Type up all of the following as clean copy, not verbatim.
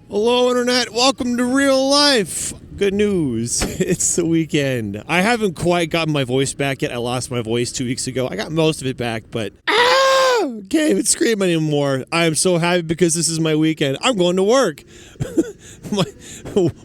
Hello, Internet. Welcome to real life. Good news. It's the weekend. I haven't quite gotten my voice back yet. I lost my voice 2 weeks ago. I got most of it back, but can't even scream anymore. I am so happy because this is my weekend. I'm going to work.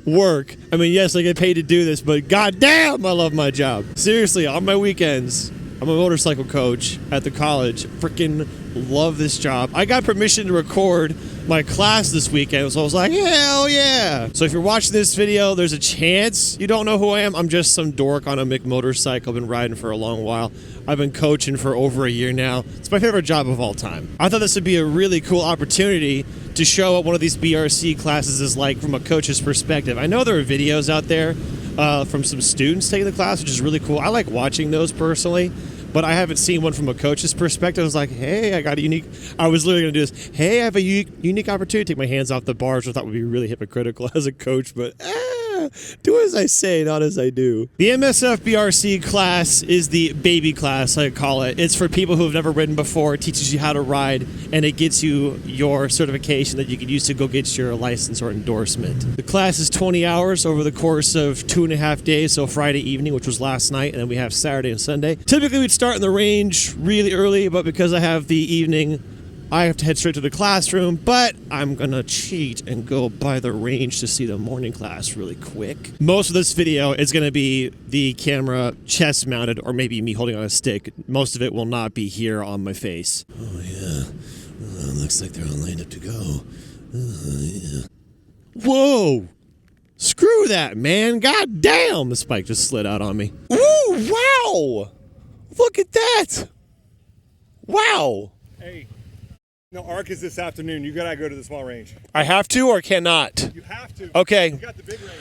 Work. I mean, yes, I get paid to do this, but goddamn, I love my job. Seriously, on my weekends, I'm a motorcycle coach at the college. Freaking love this job. I got permission to record my class this weekend, so I was like, hell yeah. So if you're watching this video, there's a chance you don't know who I am. I'm just some dork on a motorcycle. I've been riding for a long while. I've been coaching for over a year now. It's my favorite job of all time. I thought this would be a really cool opportunity to show what one of these BRC classes is like from a coach's perspective. I know there are videos out there from some students taking the class, which is really cool. I like watching those personally, but I haven't seen one from a coach's perspective. I was like, hey, I was literally going to do this. Hey, I have a unique opportunity to take my hands off the bars, which I thought would be really hypocritical as a coach, but do as I say, not as I do. The MSF BRC class is the baby class, I call it. It's for people who have never ridden before. It teaches you how to ride, and it gets you your certification that you can use to go get your license or endorsement. The class is 20 hours over the course of 2.5 days, so Friday evening, which was last night, and then we have Saturday and Sunday. Typically, we'd start in the range really early, but because I have the evening, I have to head straight to the classroom, but I'm gonna cheat and go by the range to see the morning class really quick. Most of this video is gonna be the camera chest mounted, or maybe me holding on a stick. Most of it will not be here on my face. Oh yeah, looks like they're all lined up to go. Yeah. Whoa! Screw that, man! God damn! The spike just slid out on me. Ooh, wow! Look at that! Wow! Hey. No, ARC is this afternoon. You gotta go to the small range. I have to or cannot? You have to. Okay. You got the big range.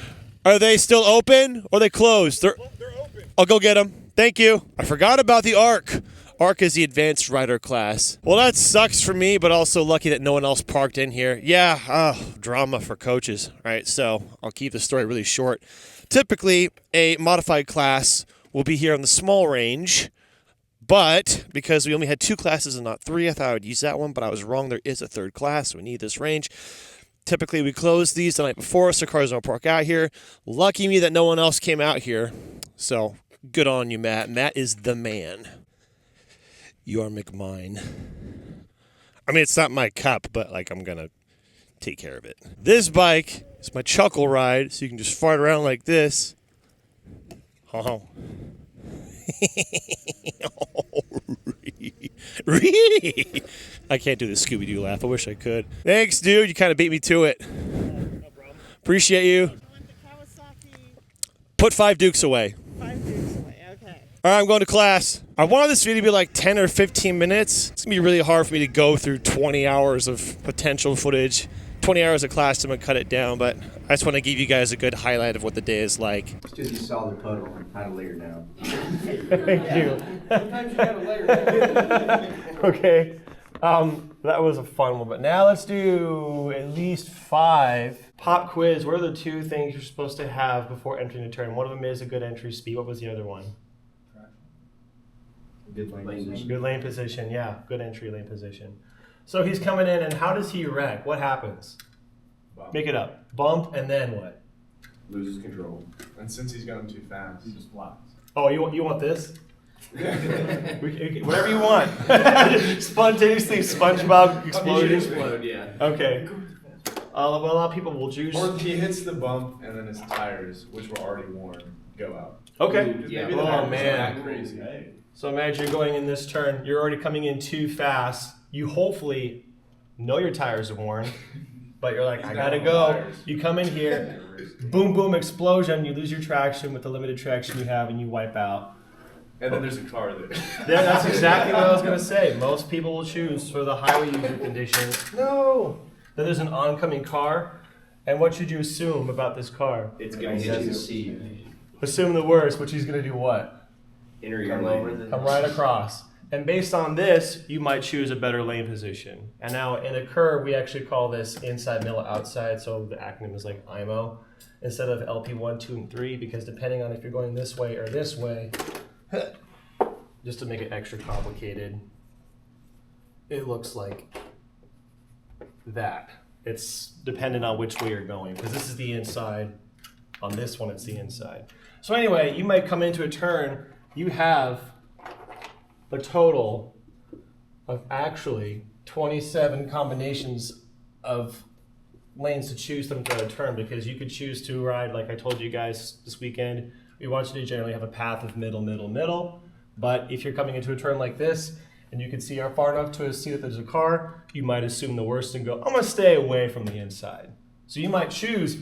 Are they still open or are they closed? They're open. I'll go get them. Thank you. I forgot about the ARC. ARC is the advanced rider class. Well, that sucks for me, but also lucky that no one else parked in here. Yeah, drama for coaches, right? So I'll keep the story really short. Typically, a modified class will be here on the small range. But because we only had 2 classes and not 3, I thought I would use that one, but I was wrong. There is a 3rd class, so we need this range. Typically, we close these the night before, so cars don't park out here. Lucky me that no one else came out here. So, good on you, Matt. Matt is the man. You are McMine. I mean, it's not my cup, but, I'm going to take care of it. This bike is my chuckle ride, so you can just fart around like this. Oh. Really? I can't do the Scooby-Doo laugh. I wish I could. Thanks, dude. You kind of beat me to it. No problem. Appreciate you. Put 5 dukes away. 5 dukes away, okay. All right, I'm going to class. I wanted this video to be like 10 or 15 minutes. It's going to be really hard for me to go through 20 hours of potential footage. 20 hours of class, I'm going to cut it down, but I just want to give you guys a good highlight of what the day is like. It's just you saw the puddle and how to lay her down. Thank you. Sometimes you gotta lay her down. Okay, that was a fun one, but now let's do at least 5. Pop quiz, what are the 2 things you're supposed to have before entering a turn? One of them is a good entry speed. What was the other one? Good lane position. Good lane position, yeah, good entry lane position. So he's coming in, and how does he wreck? What happens? Bump. Make it up. Bump, and then what? Loses control. And since he's going too fast, he just flies. Oh, you want this? Whatever you want. Spontaneously SpongeBob explosion. Explode, yeah. Okay. Well, a lot of people will choose. Or he hits the bump and then his tires, which were already worn, go out. Okay. Yeah, maybe oh, man. Crazy. So imagine you're going in this turn. You're already coming in too fast. You hopefully know your tires are worn, but you're like, I gotta go. You come in here, boom, boom, explosion. You lose your traction with the limited traction you have, and you wipe out. And then there's a car there. Yeah, that's exactly what I was gonna say. Most people will choose for the highway user condition. No. Then there's an oncoming car, and what should you assume about this car? It's gonna hit you. See you. Assume the worst, which he's gonna do what? Enter your lane. Come right across. And based on this, you might choose a better lane position. And now in a curve, we actually call this inside, middle, outside. So the acronym is like IMO instead of LP1, 2, and 3, because depending on if you're going this way or this way, just to make it extra complicated, it looks like that. It's dependent on which way you're going, because this is the inside. On this one, it's the inside. So anyway, you might come into a turn, you have a total of actually 27 combinations of lanes to choose them throughout a turn, because you could choose to ride, like I told you guys this weekend, we want you to generally have a path of middle, middle, middle. But if you're coming into a turn like this, and you can see far enough to see that there's a car, you might assume the worst and go, I'm gonna stay away from the inside. So you might choose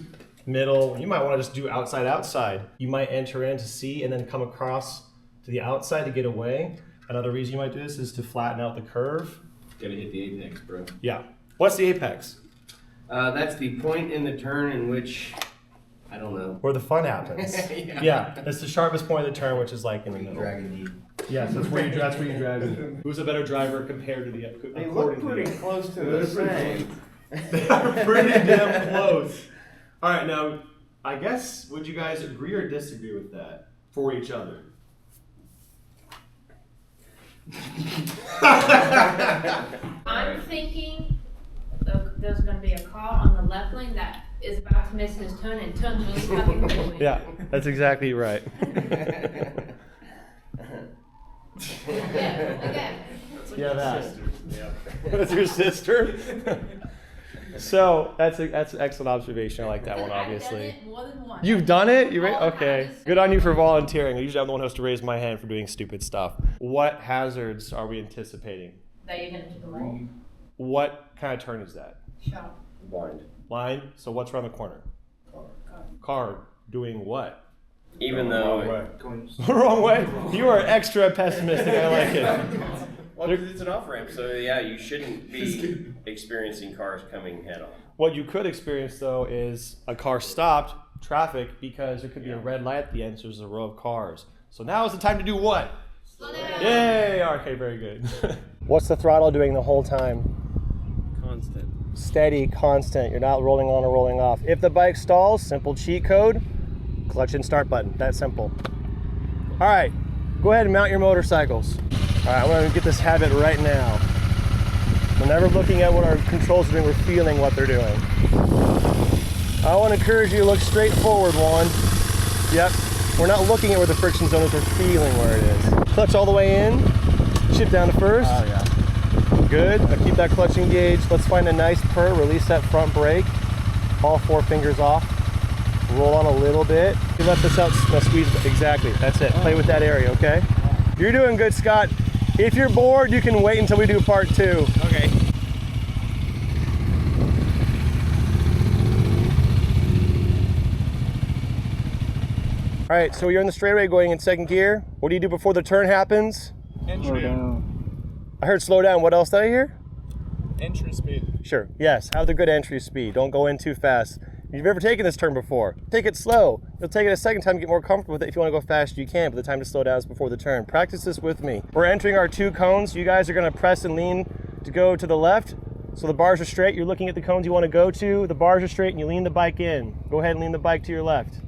middle, you might wanna just do outside, outside. You might enter in to see and then come across to the outside to get away. Another reason you might do this is to flatten out the curve. Gotta hit the apex, bro. Yeah. What's the apex? That's the point in the turn in which, I don't know. Where the fun happens. Yeah, it's the sharpest point of the turn, which is like in the middle. Dragon deep. Yes, that's where you drag. Who's a better driver compared to the? They look pretty close to the same. They are pretty damn close. All right, now I guess would you guys agree or disagree with that for each other? I'm thinking there's going to be a car on the left lane that is about to miss his turn and turns really fucking quickly. Yeah, that's exactly right. Yeah, again. Yeah, that. That's your sister. So that's an excellent observation. I like that one, obviously. I've done it more than once. You've done it? You All the time. okay. Good on you for volunteering. Usually I'm the one who has to raise my hand for doing stupid stuff. What hazards are we anticipating? That you're going to take a roll. What kind of turn is that? Shot. Blind. Line? So what's around the corner? Car. Doing what? Even though Wrong way? You are extra pessimistic. I like it. Well, because it's an off-ramp, so yeah, you shouldn't be experiencing cars coming head on. What you could experience, though, is a car stopped, traffic, because there could be a red light at the end, so there's a row of cars. So now is the time to do what? Slow down. Yay! Okay, very good. What's the throttle doing the whole time? Constant. Steady, constant. You're not rolling on or rolling off. If the bike stalls, simple cheat code, clutch and start button. That simple. All right, go ahead and mount your motorcycles. All right, I'm gonna get this habit right now. We're never looking at what our controls are doing, we're feeling what they're doing. I want to encourage you to look straight forward, Juan. Yep, we're not looking at where the friction zone is, we're feeling where it is. Clutch all the way in, shift down to first. Oh yeah. Good, now keep that clutch engaged. Let's find a nice purr, release that front brake. All 4 fingers off. Roll on a little bit. You let this out, now squeeze, exactly, that's it. Play with that area, okay? You're doing good, Scott. If you're bored, you can wait until we do part 2. Okay. All right, so you're in the straightaway going in 2nd gear. What do you do before the turn happens? Entry. I heard slow down. What else did I hear? Entry speed. Sure, yes, have the good entry speed. Don't go in too fast. If you've ever taken this turn before, take it slow. You'll take it a second time to get more comfortable with it. If you want to go fast, you can, but the time to slow down is before the turn. Practice this with me. We're entering our 2 cones. You guys are gonna press and lean to go to the left. So the bars are straight. You're looking at the cones you want to go to. The bars are straight and you lean the bike in. Go ahead and lean the bike to your left.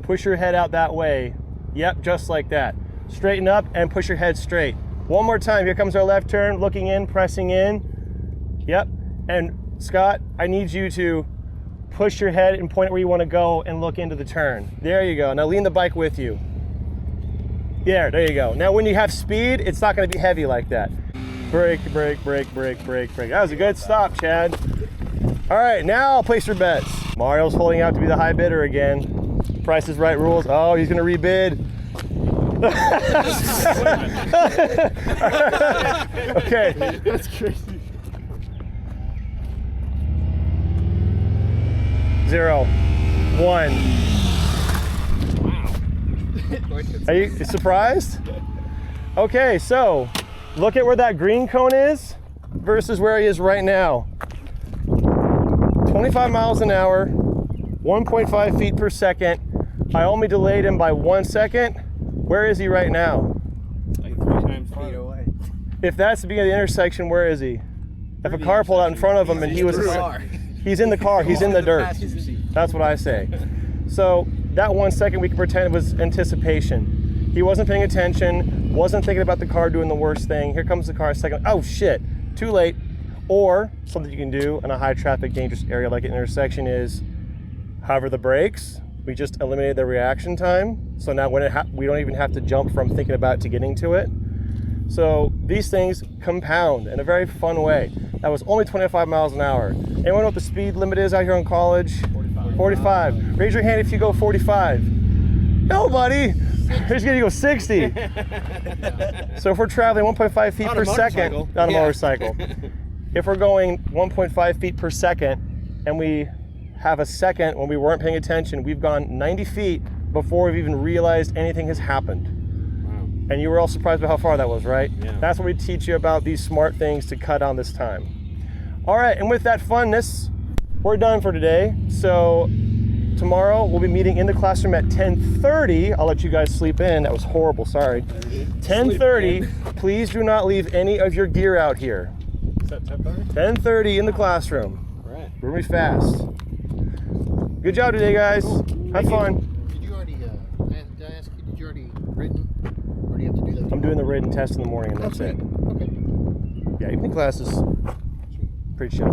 Push your head out that way. Yep, just like that. Straighten up and push your head straight. One more time. Here comes our left turn. Looking in, pressing in. Yep. And Scott, I need you to push your head and point it where you want to go and look into the turn. There you go. Now lean the bike with you. Yeah, there you go. Now when you have speed, it's not going to be heavy like that. Brake, brake, brake, brake, brake, brake. That was a good stop, Chad. All right, now place your bets. Mario's holding out to be the high bidder again. Price is Right rules. Oh, he's going to rebid. Okay. That's crazy. 0, 1. Wow. Are you surprised? Okay, so look at where that green cone is versus where he is right now. 25 miles an hour, 1.5 feet per second. I only delayed him by 1 second. Where is he right now? Like 3 times feet away. If that's the beginning of the intersection, where is he? If a car pulled out in front of him and he was... He's in the car, he's in the dirt. That's what I say. So that 1 second we can pretend it was anticipation. He wasn't paying attention, wasn't thinking about the car doing the worst thing. Here comes the car a second. Oh shit, too late. Or something you can do in a high traffic dangerous area like an intersection is hover the brakes. We just eliminated the reaction time. So now when we don't even have to jump from thinking about it to getting to it. So these things compound in a very fun way. That was only 25 miles an hour. Anyone know what the speed limit is out here in college? 45. Raise your hand if you go 45. Nobody. Here's gonna go 60. So if we're traveling 1.5 feet per second on a motorcycle, if we're going 1.5 feet per second and we have a second when we weren't paying attention, we've gone 90 feet before we've even realized anything has happened. Wow. And you were all surprised by how far that was, right? Yeah. That's what we teach you about these smart things to cut down this time. All right, and with that funness, we're done for today. So tomorrow we'll be meeting in the classroom at 10:30. I'll let you guys sleep in. That was horrible, sorry. 10:30, please do not leave any of your gear out here. Is that 10:30? 10:30 in the classroom. All right. We're gonna be fast. Good job today, guys. Have fun. Did you already, did I ask you, did you already written? Or do you have to do that? I'm doing the written test in the morning and that's it. Okay. Yeah, evening classes. Pretty chill.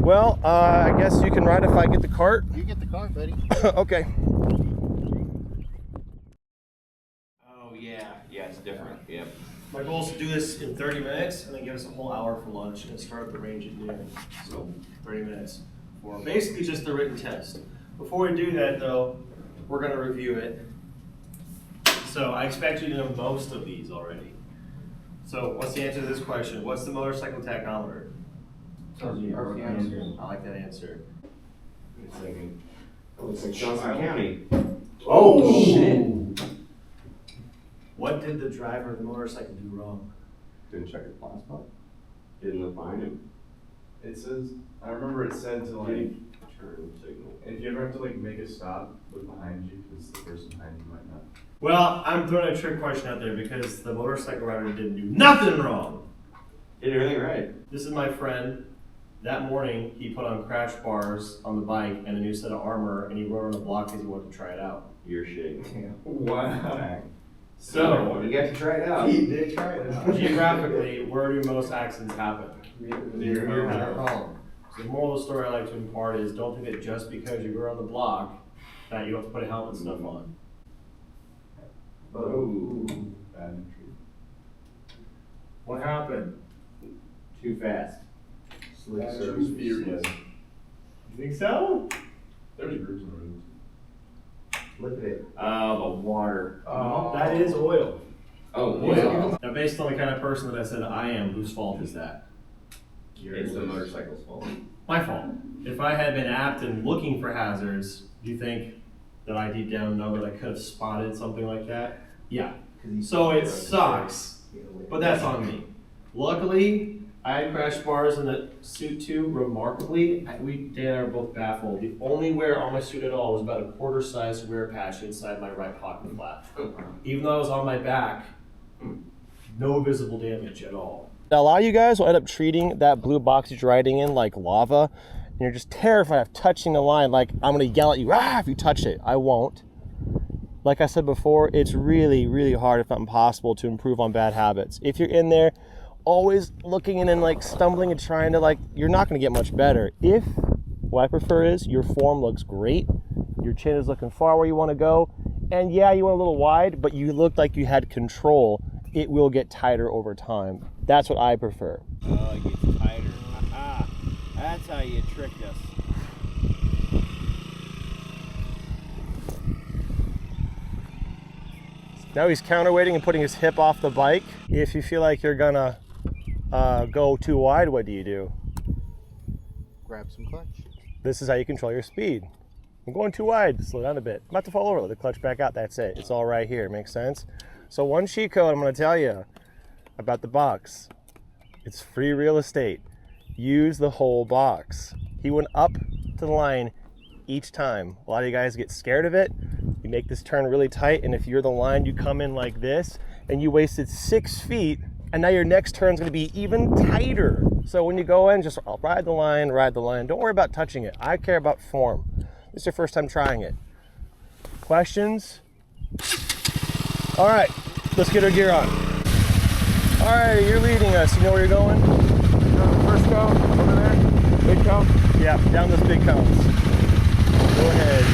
Well, I guess you can ride if I get the cart. You get the car, buddy. Okay. Oh, yeah, it's different, yep. My goal is to do this in 30 minutes and then give us a whole hour for lunch and start at the range at noon. So 30 minutes for basically just the written test. Before we do that though, we're gonna review it. So I expect you to know most of these already. So what's the answer to this question? What's the motorcycle tachometer? Tells you your RPM. I like that answer. It's like Johnson County. Oh shit! What did the driver of the motorcycle do wrong? Didn't check your blind spot. Didn't look behind him. It says, I remember it said to like, Turn signal. if you ever have to like make a stop, look behind you because the person behind you might not. Well, I'm throwing a trick question out there because the motorcycle rider didn't do nothing wrong. Did everything right. This is my friend. That morning, he put on crash bars on the bike and a new set of armor, and he rode on a block because he wanted to try it out. You're shit. Wow. So, you got to try it out. He did try it out. geographically, where do most accidents happen? Near your At house. our home. So the moral of the story I like to impart is don't think that just because you were on the block that you don't have to put a helmet and stuff on. Oh. Bad entry. What happened? Too fast. Slick That surface. was furious. You think so? There's groups on the roads. Look at it. The water. Oh. That is oil. Oh, Oil. Now, based on the kind of person that I said I am, whose fault is that? It's the motorcycle's fault. My fault. If I had been apt and looking for hazards, do you think that I deep down know that I could have spotted something like that? Yeah. So it sucks, but that's on me. Luckily, I had crash bars in the suit too. Remarkably, Dan and I are both baffled. The only wear on my suit at all was about a quarter-sized wear patch inside my right pocket flap. Even though I was on my back, no visible damage at all. Now, a lot of you guys will end up treating that blue box that you're riding in like lava, and you're just terrified of touching the line. Like, I'm gonna yell at you, if you touch it. I won't. Like I said before, it's really, really hard, if not impossible, to improve on bad habits. If you're in there, always looking in and like stumbling and trying to like, you're not gonna get much better. If, what I prefer is, your form looks great, your chin is looking far where you wanna go, and yeah, you went a little wide, but you looked like you had control, it will get tighter over time. That's what I prefer. Oh, it gets tighter. Aha! That's how you tricked us. Now he's counterweighting and putting his hip off the bike. If you feel like you're gonna go too wide, what do? Grab some clutch. This is how you control your speed. I'm going too wide, slow down a bit. I'm about to fall over, let the clutch back out, that's it. It's all right here, makes sense? So one cheat code I'm gonna tell you about the box. It's free real estate. Use the whole box. He went up to the line each time. A lot of you guys get scared of it. You make this turn really tight, and if you're the line, you come in like this, and you wasted 6 feet, and now your next turn's gonna be even tighter. So when you go in, just ride the line. Don't worry about touching it. I care about form. This is your first time trying it. Questions? All right, let's get our gear on. All right, you're leading us. You know where you're going? first cone over there. Big cone? Yeah, down those big cones. Go ahead.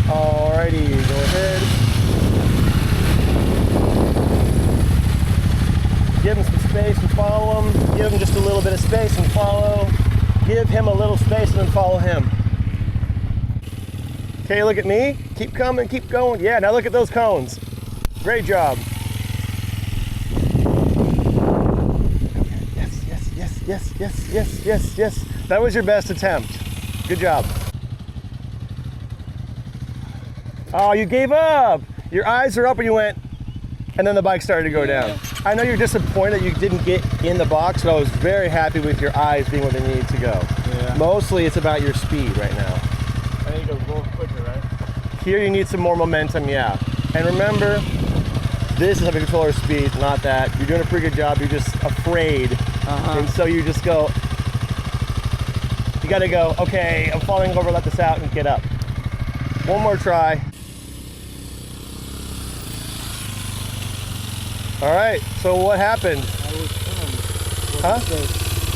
Alrighty, go ahead. Give him some space and follow him. Give him just a little bit of space and follow. Give him a little space and then follow him. Okay, look at me. Keep coming, keep going. Yeah, now look at those cones. Great job. Yes, yes, yes, yes, yes, yes, yes, yes. That was your best attempt. Good job. Oh, you gave up. Your eyes are up and you went, and then the bike started to go down. I know you're disappointed you didn't get in the box, but I was very happy with your eyes being where they needed to go. Yeah. Mostly it's about your speed right now. I need to go a little quicker, right? Here you need some more momentum, yeah. And remember, this is having controller speed, not that. You're doing a pretty good job, you're just afraid. And so you just go, you gotta go, okay, I'm falling over, let this out and get up. One more try. All right, so what happened? Huh?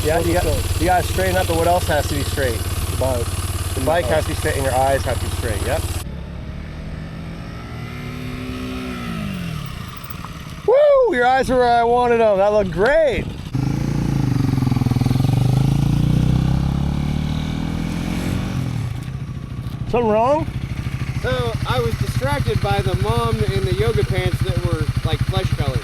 Yeah, you got to straighten up, but what else has to be straight? The bike has to be straight and your eyes have to be straight, yep. Woo, your eyes were where I wanted them. That looked great. Something wrong? So I was distracted by the mom in the yoga pants that were like flesh colored.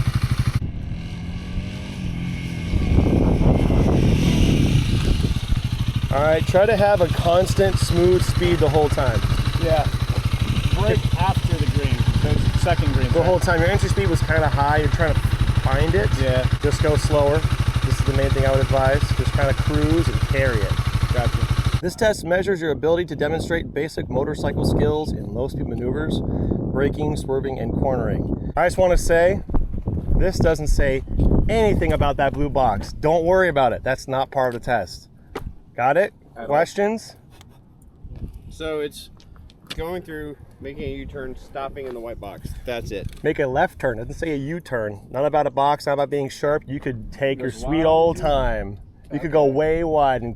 All right, try to have a constant, smooth speed the whole time. Yeah. Break after the green, the second green. The whole time. Your entry speed was kind of high. You're trying to find it. Yeah. Just go slower. This is the main thing I would advise. Just kind of cruise and carry it. Gotcha. This test measures your ability to demonstrate basic motorcycle skills in low-speed maneuvers, braking, swerving, and cornering. I just want to say, this doesn't say anything about that blue box. Don't worry about it. That's not part of the test. Got it? Questions? So it's going through, making a U-turn, stopping in the white box. That's it. Make a left turn. It doesn't say a U-turn. Not about a box, not about being sharp. You could take your sweet old time. You could go way wide, and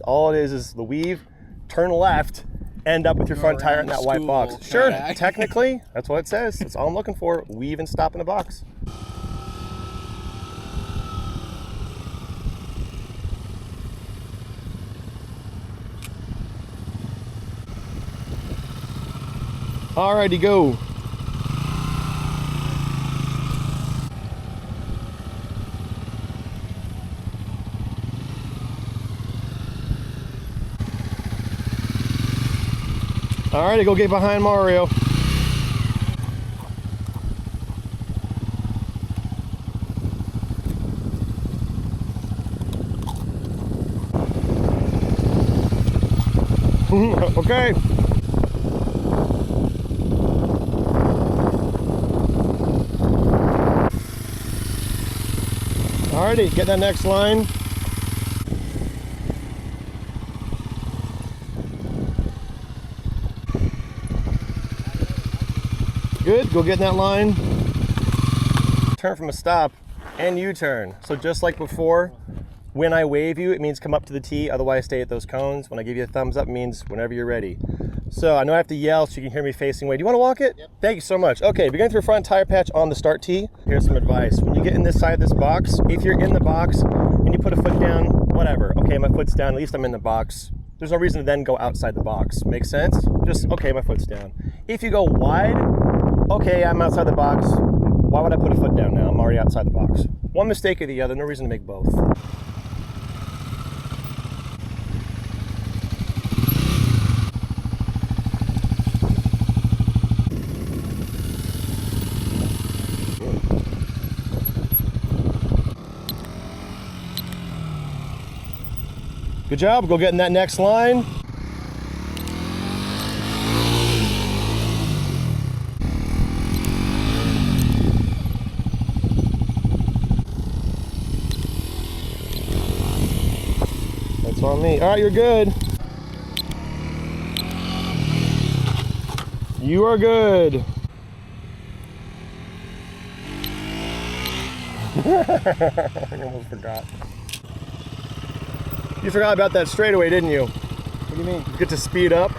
all it is the weave, turn left, end up with your front tire in that white box. Sure, technically, that's what it says. That's all I'm looking for. Weave and stop in the box. Alrighty, go. Alrighty, go get behind Mario. Okay. Alrighty, get that next line. Good, go get in that line. Turn from a stop and U-turn. So just like before, when I wave you, it means come up to the T, otherwise stay at those cones. When I give you a thumbs up, it means whenever you're ready. So I know I have to yell so you can hear me facing away. Do you want to walk it? Yep. Thank you so much. Okay, beginning through front tire patch on the start tee. Here's some advice. When you get in this side of this box, if you're in the box and you put a foot down, whatever. Okay, my foot's down, at least I'm in the box. There's no reason to then go outside the box. Make sense? Just, okay, my foot's down. If you go wide, okay, I'm outside the box. Why would I put a foot down now? I'm already outside the box. One mistake or the other, no reason to make both. Good job, go get in that next line. That's on me. All right, you're good. You are good. I almost forgot. You forgot about that straightaway, didn't you? What do you mean? You get to speed up.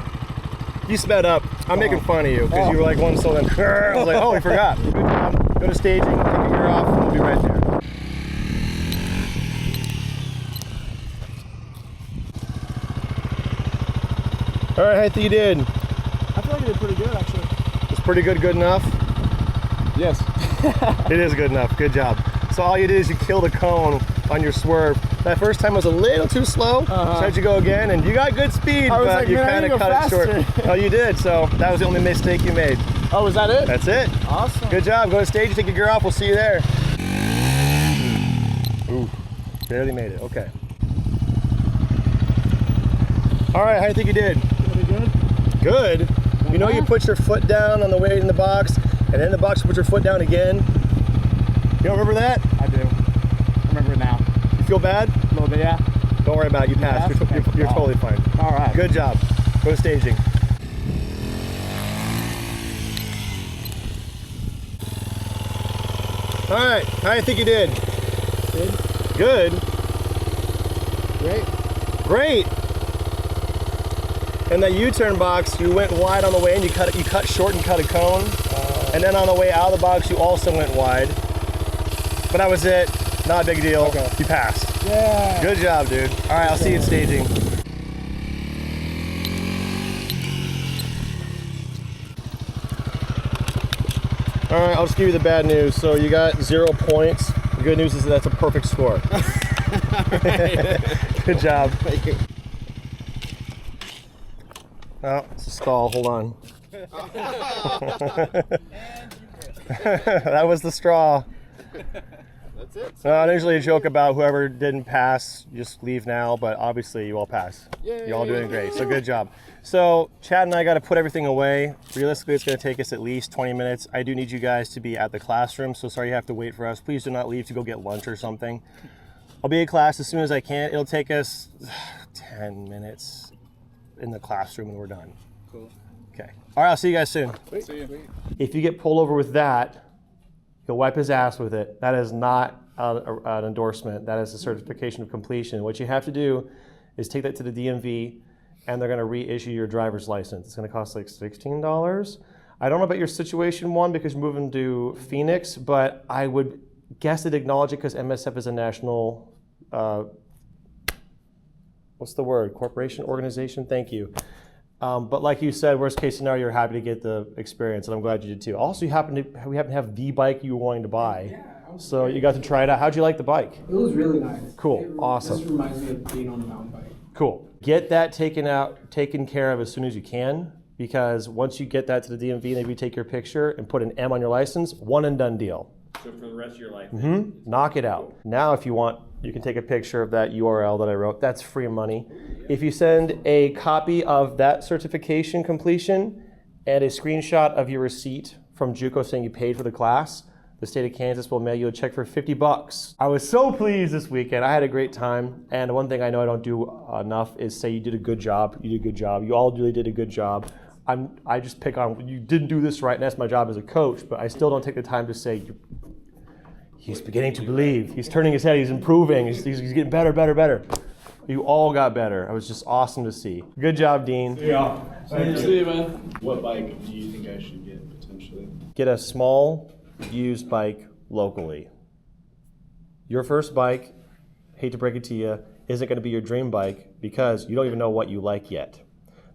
You sped up. I'm making fun of you because you were like one slow then. I was like, oh, we forgot. Good job. Go to staging, take your gear off, and we'll be right there. All right, how think you did? I feel like I did pretty good, actually. It's pretty good enough? Yes. It is good enough. Good job. So all you did is you killed a cone on your swerve. That first time was a little too slow. So I had you go again, and you got good speed, but like, you man, I kind need of to go cut it short. faster. Oh, you did. So that was the only mistake you made. Oh, was that it? That's it. Awesome. Good job. Go to stage, take your gear off. We'll see you there. Ooh, barely made it. Okay. All right, how do you think you did? Pretty good. Good. You know you put your foot down on the way in the box, and then in the box you put your foot down again. You don't remember that? I do. I remember it now. You feel bad? A little bit, yeah. Don't worry about it. You passed. You're totally fine. All right. Good job. Go to staging. All right. How do you think you did? Good. Good. Great. Great. In that U-turn box, you went wide on the way in. You cut short and cut a cone. And then on the way out of the box, you also went wide. But that was it. Not a big deal. Okay. You passed. Yeah. Good job, dude. All right, I'll see you in staging. All right, I'll just give you the bad news. So you got 0 points. The good news is that's a perfect score. Good job. Thank you. Oh, it's a stall. Hold on. That was the straw. That's it. I usually joke about whoever didn't pass, just leave now, but obviously you all passed. Yay. You're all doing great, so good job. So Chad and I got to put everything away. Realistically, it's going to take us at least 20 minutes. I do need you guys to be at the classroom, so sorry you have to wait for us. Please do not leave to go get lunch or something. I'll be in class as soon as I can. It'll take us 10 minutes in the classroom and we're done. Cool. Okay. All right, I'll see you guys soon. See you. If you get pulled over with that, he'll wipe his ass with it. That is not an endorsement. That is a certification of completion. What you have to do is take that to the DMV, and they're going to reissue your driver's license. It's going to cost like $16. I don't know about your situation, one, because you're moving to Phoenix, but I would guess they'd acknowledge it because MSF is a national, what's the word? Corporation, organization? Thank you. But like you said, worst case scenario, you're happy to get the experience, and I'm glad you did too. Also, we happen to have the bike you were wanting to buy. Yeah, So you got to try it out. How'd you like the bike? it was really nice. Cool, It awesome. Just reminds me of being on a mountain bike. Cool. Get that taken care of as soon as you can, because once you get that to the DMV, maybe you take your picture and put an M on your license, one and done deal. So for the rest of your life. Knock it out. Now, if you want, you can take a picture of that URL that I wrote. That's free money. If you send a copy of that certification completion and a screenshot of your receipt from JUCO saying you paid for the class, the state of Kansas will mail you a check for $50. I was so pleased this weekend. I had a great time. And one thing I know I don't do enough is say you did a good job. You did a good job. You all really did a good job. I just pick on, you didn't do this right, and that's my job as a coach, but I still don't take the time to say, he's beginning to believe. He's turning his head. He's improving. He's getting better, better, better. You all got better. It was just awesome to see. Good job, Dean. Yeah. See you, man. What bike do you think I should get potentially? Get a small used bike locally. Your first bike, hate to break it to you, isn't going to be your dream bike because you don't even know what you like yet.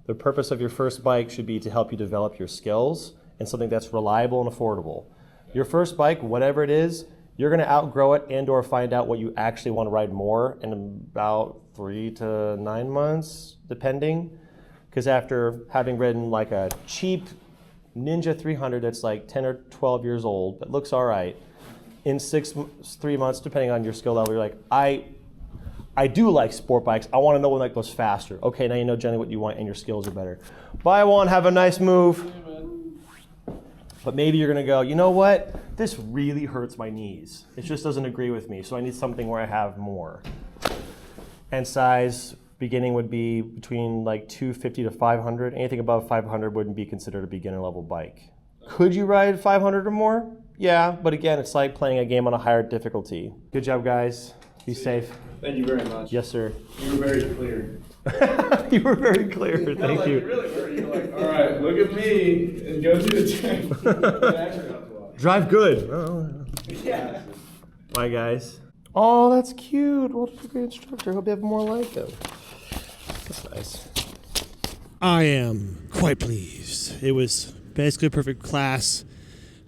The purpose of your first bike should be to help you develop your skills and something that's reliable and affordable. Your first bike, whatever it is, you're going to outgrow it and or find out what you actually want to ride more in about 3 to 9 months, depending. Because after having ridden like a cheap Ninja 300 that's like 10 or 12 years old, that looks all right, in 3 months, depending on your skill level, you're like, I do like sport bikes. I want to know one that goes faster. Okay, now you know generally what you want and your skills are better. Buy one, have a nice move. But maybe you're going to go, you know what? This really hurts my knees. It just doesn't agree with me, so I need something where I have more. And size, beginning would be between like 250 to 500. Anything above 500 wouldn't be considered a beginner level bike. Could you ride 500 or more? Yeah, but again, it's like playing a game on a higher difficulty. Good job, guys. Be safe. Thank you very much. Yes, sir. You were very clear. You were very clear. Thank you. You really were. You were like, all right, look at me and go through the tank. Drive good. Yeah. Bye, guys. Oh, that's cute. What a great instructor. Hope you have more like him. That's nice. I am quite pleased. It was basically a perfect class.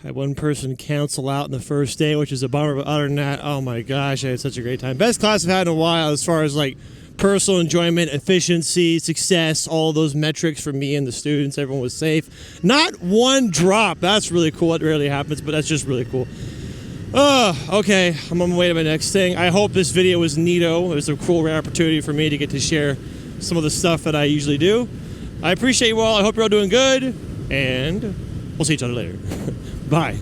I had one person cancel out in the first day, which is a bummer, but other than that, oh my gosh, I had such a great time. Best class I've had in a while as far as like personal enjoyment, efficiency, success, all those metrics for me and the students. Everyone was safe. Not one drop. That's really cool. It rarely happens, but that's just really cool. Okay, I'm on my way to my next thing. I hope this video was neato. It was a cool, rare opportunity for me to get to share some of the stuff that I usually do. I appreciate you all. I hope you're all doing good, and we'll see each other later. Bye.